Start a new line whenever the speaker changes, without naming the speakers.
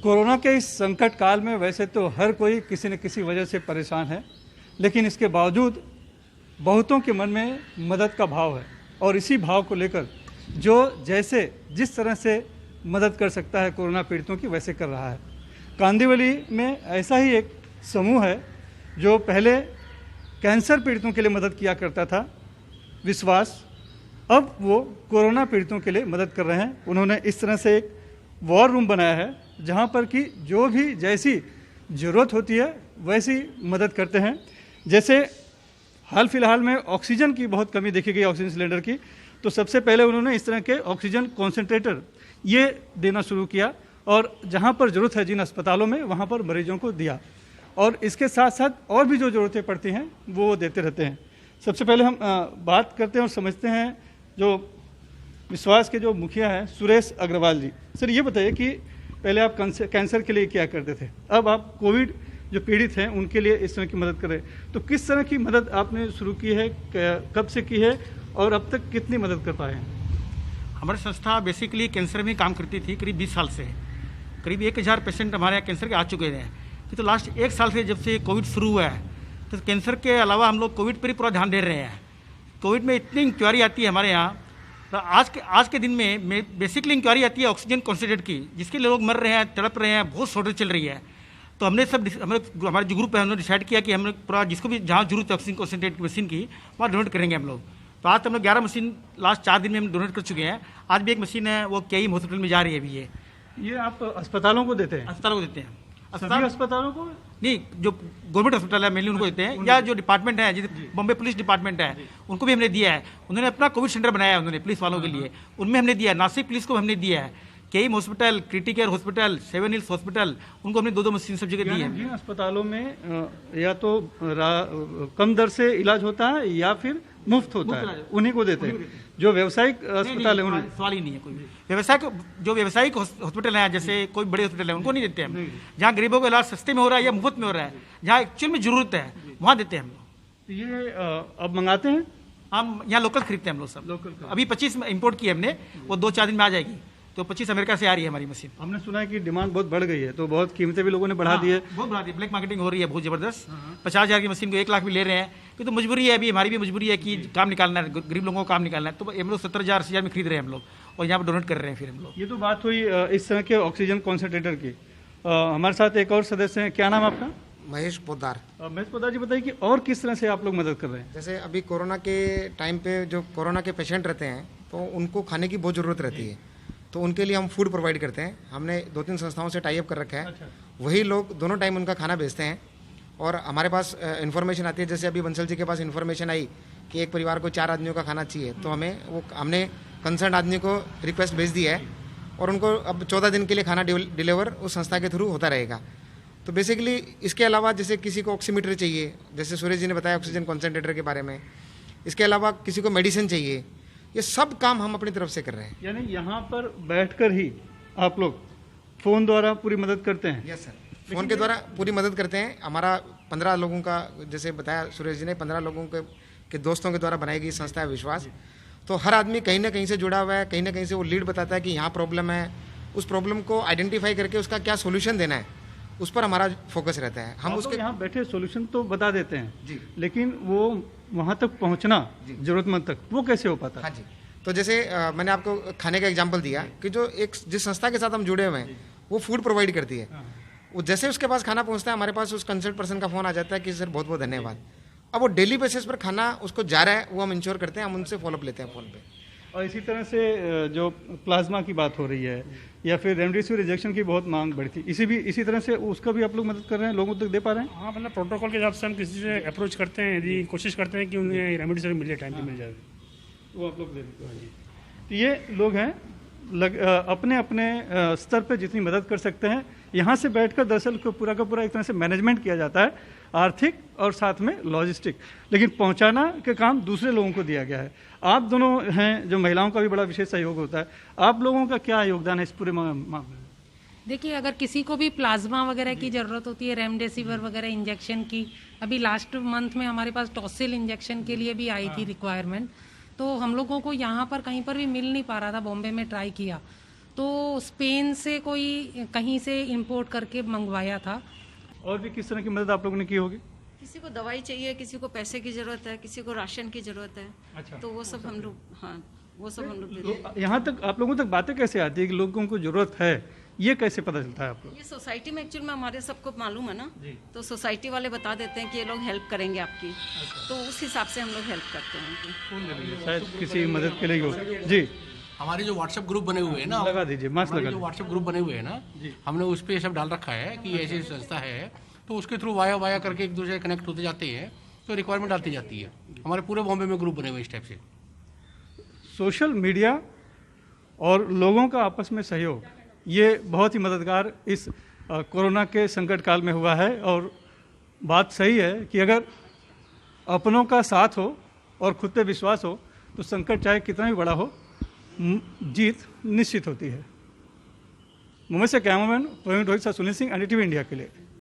Corona के इस संकट काल में वैसे तो हर कोई किसी न किसी वजह से परेशान है, लेकिन इसके बावजूद बहुतों के मन में मदद का भाव है और इसी भाव को लेकर जो जैसे जिस तरह से मदद कर सकता है कोरोना पीड़ितों की वैसे कर रहा है। कांदिवली में ऐसा ही एक समूह है जो पहले कैंसर पीड़ितों के लिए मदद किया करता था, विश्वास, अब वो कोरोना पीड़ितों के लिए मदद कर रहे हैं। उन्होंने इस तरह से एक वॉर रूम बनाया है जहाँ पर कि जो भी जैसी ज़रूरत होती है वैसी मदद करते हैं। जैसे हाल फिलहाल में ऑक्सीजन की बहुत कमी देखी गई, ऑक्सीजन सिलेंडर की, तो सबसे पहले उन्होंने इस तरह के ऑक्सीजन कॉन्सेंट्रेटर ये देना शुरू किया और जहाँ पर ज़रूरत है जिन अस्पतालों में वहाँ पर मरीजों को दिया, और इसके साथ साथ और भी जो ज़रूरतें पड़ती हैं वो देते रहते हैं। सबसे पहले हम बात करते हैं और समझते हैं जो विश्वास के जो मुखिया हैं सुरेश अग्रवाल जी। सर ये बताइए कि पहले आप कैंसर के लिए क्या करते थे, अब आप कोविड जो पीड़ित हैं उनके लिए इस तरह की मदद कर रहे हैं, तो किस तरह की मदद आपने शुरू की है, कब से की है और अब तक कितनी मदद कर पाए हैं?
हमारी संस्था बेसिकली कैंसर में काम करती थी करीब 20 साल से। करीब 1000 पेशेंट हमारे यहाँ कैंसर के आ चुके हैं। तो लास्ट 1 साल से जब से कोविड शुरू हुआ है तो कैंसर के अलावा हम लोग कोविड पर ही पूरा ध्यान दे रहे हैं। कोविड में इतनी इंक्वायरी आती है हमारे यहाँ, तो आज के दिन में बेसिकली इंक्वायरी आती है ऑक्सीजन कॉन्सेंट्रेट की, जिसके लिए लोग मर रहे हैं, तड़प रहे हैं, बहुत शॉर्टेज चल रही है। तो हमने हमारे जो ग्रुप है हमने डिसाइड किया कि हम लोग पूरा जिसको भी जहाँ जरूरत है ऑक्सीजन कॉन्सेंट्रेट की मशीन की वहाँ डोनेट करेंगे हम लोग। तो आज तो हम लोग 11 मशीन लास्ट 4 दिन में हम डोनेट कर चुके हैं। आज भी एक मशीन है वो केईएम हॉस्पिटल में जा रही है अभी।
ये आप अस्पतालों को देते हैं?
अस्पतालों को देते हैं।
सभी अस्पतालों को
नहीं, जो गवर्नमेंट हॉस्पिटल है मेनली उनको देते हैं, या जो डिपार्टमेंट है जैसे बॉम्बे पुलिस डिपार्टमेंट है उनको भी हमने दिया है। उन्होंने अपना कोविड सेंटर बनाया है उन्होंने पुलिस वालों के लिए, उनमें हमने दिया है। नासिक पुलिस को हमने दिया है, KEM hospital, Criticare hospital, 7 hills hospital, उनको हमने 2-2 मशीन सब जगह दी है।
जिन अस्पतालों में या तो कम दर से इलाज होता है या फिर मुफ्त होता है उन्हीं को देते हैं। जो व्यावसायिक अस्पताल है उन्हें
सवाल ही नहीं है। कोई जो व्यावसायिक हॉस्पिटल है जैसे कोई बड़े हॉस्पिटल है उनको नहीं देते हम। जहाँ गरीबों का इलाज सस्ते में हो रहा है या मुफ्त में हो रहा है, जहाँ एक्चुअल में जरूरत है वहाँ देते हैं हम लोग।
ये अब मंगाते हैं
हम यहाँ लोकल खरीदते हैं हम लोग सब। लोकल अभी 25 इम्पोर्ट की हमने, वो 2-4 दिन में आ जाएगी। तो 25 अमेरिका से आ रही है हमारी मशीन।
हमने सुना है कि डिमांड बहुत बढ़ गई है तो बहुत कीमतें भी लोगों ने बढ़ा दी है।
बहुत बढ़ा दी, ब्लैक मार्केटिंग हो रही है बहुत जबरदस्त। 50,000 की मशीन को 1 लाख भी ले रहे हैं, कि तो मजबूरी है, अभी हमारी भी मजबूरी है कि काम निकालना है, गरीब लोगों को काम निकालना है। तो हम लोग 70,000 80,000 में खरीद रहे हैं हम लोग और यहाँ पर डोनेट कर रहे हैं फिर हम लोग।
ये तो बात हुई इस तरह के ऑक्सीजन कॉन्सेंट्रेटर की। हमारे साथ एक और सदस्य हैं, क्या नाम है आपका?
महेश पोद्दार।
महेश पोद्दार जी, बताइए कि और किस तरह से आप लोग मदद कर रहे हैं?
जैसे अभी कोरोना के टाइम पे जो कोरोना के पेशेंट रहते हैं तो उनको खाने की बहुत ज़रूरत रहती है, तो उनके लिए हम फूड प्रोवाइड करते हैं। हमने 2-3 संस्थाओं से टाई अप कर रखा है। अच्छा। वही लोग दोनों टाइम उनका खाना भेजते हैं और हमारे पास इन्फॉर्मेशन आती है। जैसे अभी बंसल जी के पास इन्फॉर्मेशन आई कि एक परिवार को 4 आदमियों का खाना चाहिए, तो हमने कंसर्न आदमी को रिक्वेस्ट भेज दी है और उनको अब 14 दिन के लिए खाना डिलीवर उस संस्था के थ्रू होता रहेगा। तो बेसिकली इसके अलावा जैसे किसी को ऑक्सीमीटर चाहिए, जैसे सुरेश जी ने बताया ऑक्सीजन कॉन्सेंट्रेटर के बारे में, इसके अलावा किसी को मेडिसिन चाहिए, ये सब काम हम अपनी तरफ से कर रहे हैं।
यानी यहाँ पर बैठकर ही आप लोग फ़ोन द्वारा पूरी मदद करते हैं?
यस सर, फ़ोन के द्वारा पूरी मदद करते हैं। हमारा 15 लोगों का, जैसे बताया सुरेश जी ने, 15 लोगों के दोस्तों के द्वारा बनाई गई संस्था है विश्वास। तो हर आदमी कहीं ना कहीं से जुड़ा हुआ है, कहीं ना कहीं से वो लीड बताता है कि यहाँ प्रॉब्लम है, उस प्रॉब्लम को आइडेंटिफाई करके उसका क्या सोल्यूशन देना है, उस पर हमारा फोकस रहता है। हम उसके
यहाँ बैठे सोल्यूशन तो बता देते हैं
जी,
लेकिन वो वहाँ तक पहुँचना जरूरतमंद तक वो कैसे हो पाता?
हाँ जी, तो जैसे मैंने आपको खाने का एग्जांपल दिया कि जिस संस्था के साथ हम जुड़े हुए हैं वो फूड प्रोवाइड करती है। वो जैसे उसके पास खाना पहुँचता है, हमारे पास उस कंसर्ट पर्सन का फ़ोन आ जाता है कि सर बहुत बहुत धन्यवाद। अब वो डेली बेसिस पर खाना उसको जा रहा है, वो हम इंश्योर करते हैं, हम उनसे फॉलोअप लेते हैं फ़ोन पे।
और इसी तरह से जो प्लाज्मा की बात हो रही है या फिर रेमडेसिविर इंजेक्शन की बहुत मांग बढ़ी थी, इसी तरह से उसका भी आप लोग मदद कर रहे हैं, लोगों तक दे पा रहे हैं?
हाँ, मतलब प्रोटोकॉल के हिसाब से हम किसी से अप्रोच करते हैं, यदि कोशिश करते हैं कि उन्हें रेमडेसिविर मिल जाए, टाइम पे मिल जाए,
वो आप लोग दे देते हैं। तो ये लोग हैं अपने अपने स्तर पे जितनी मदद कर सकते हैं। यहाँ से बैठकर दरअसल को पूरा का पूरा एक तरह से मैनेजमेंट किया जाता है, आर्थिक और साथ में लॉजिस्टिक, लेकिन पहुँचाना के काम दूसरे लोगों को दिया गया है। आप दोनों हैं जो महिलाओं का भी बड़ा विशेष सहयोग होता है, आप लोगों का क्या योगदान है इस पूरे मामले में?
देखिए, अगर किसी को भी प्लाज्मा वगैरह की ज़रूरत होती है, रेमडेसिविर वगैरह इंजेक्शन की, अभी लास्ट मंथ में हमारे पास टॉसिल इंजेक्शन के लिए भी आई थी रिक्वायरमेंट, तो हम लोगों को यहाँ पर कहीं पर भी मिल नहीं पा रहा था। बॉम्बे में ट्राई किया तो स्पेन से कोई कहीं से इंपोर्ट करके मंगवाया था।
और भी किस तरह की मदद आप लोगों ने की होगी?
किसी को दवाई चाहिए, किसी को पैसे की ज़रूरत है, किसी को राशन की ज़रूरत है।
अच्छा।
तो वो सब हम लोग, हाँ वो सब हम लोग देते हैं।
तो यहाँ तक आप लोगों तक बातें कैसे आती है कि लोगों को ज़रूरत है, ये कैसे पता चलता है आपको?
ये सोसाइटी में एक्चुअल में हमारे सबको मालूम है ना,
जी।
तो सोसाइटी वाले बता देते हैं कि ये लोग हेल्प करेंगे आपकी, तो उस हिसाब से हम लोग हेल्प करते हैं उनकी।
शायद किसी मदद के लिए हो। जी,
हमारे जो व्हाट्सएप ग्रुप बने हुए हैं ना,
लगा दीजिए, मास्क
हमारे
लगा
जो
दीजिए।
व्हाट्सएप ग्रुप बने हुए हैं ना, हमने उस पर सब डाल रखा है कि ऐसी संस्था है, तो उसके थ्रू वाया वाया करके एक दूसरे कनेक्ट होते जाते हैं, तो रिक्वायरमेंट आती जाती है। हमारे पूरे बॉम्बे में ग्रुप बने हुए इस टाइप से।
सोशल मीडिया और लोगों का आपस में सहयोग, ये बहुत ही मददगार इस कोरोना के संकट काल में हुआ है। और बात सही है कि अगर अपनों का साथ हो और खुद पे विश्वास हो तो संकट चाहे कितना भी बड़ा हो, जीत निश्चित होती है। मुंबई से cameraman Praveen Rohit, Sunil Singh, NDTV India के लिए।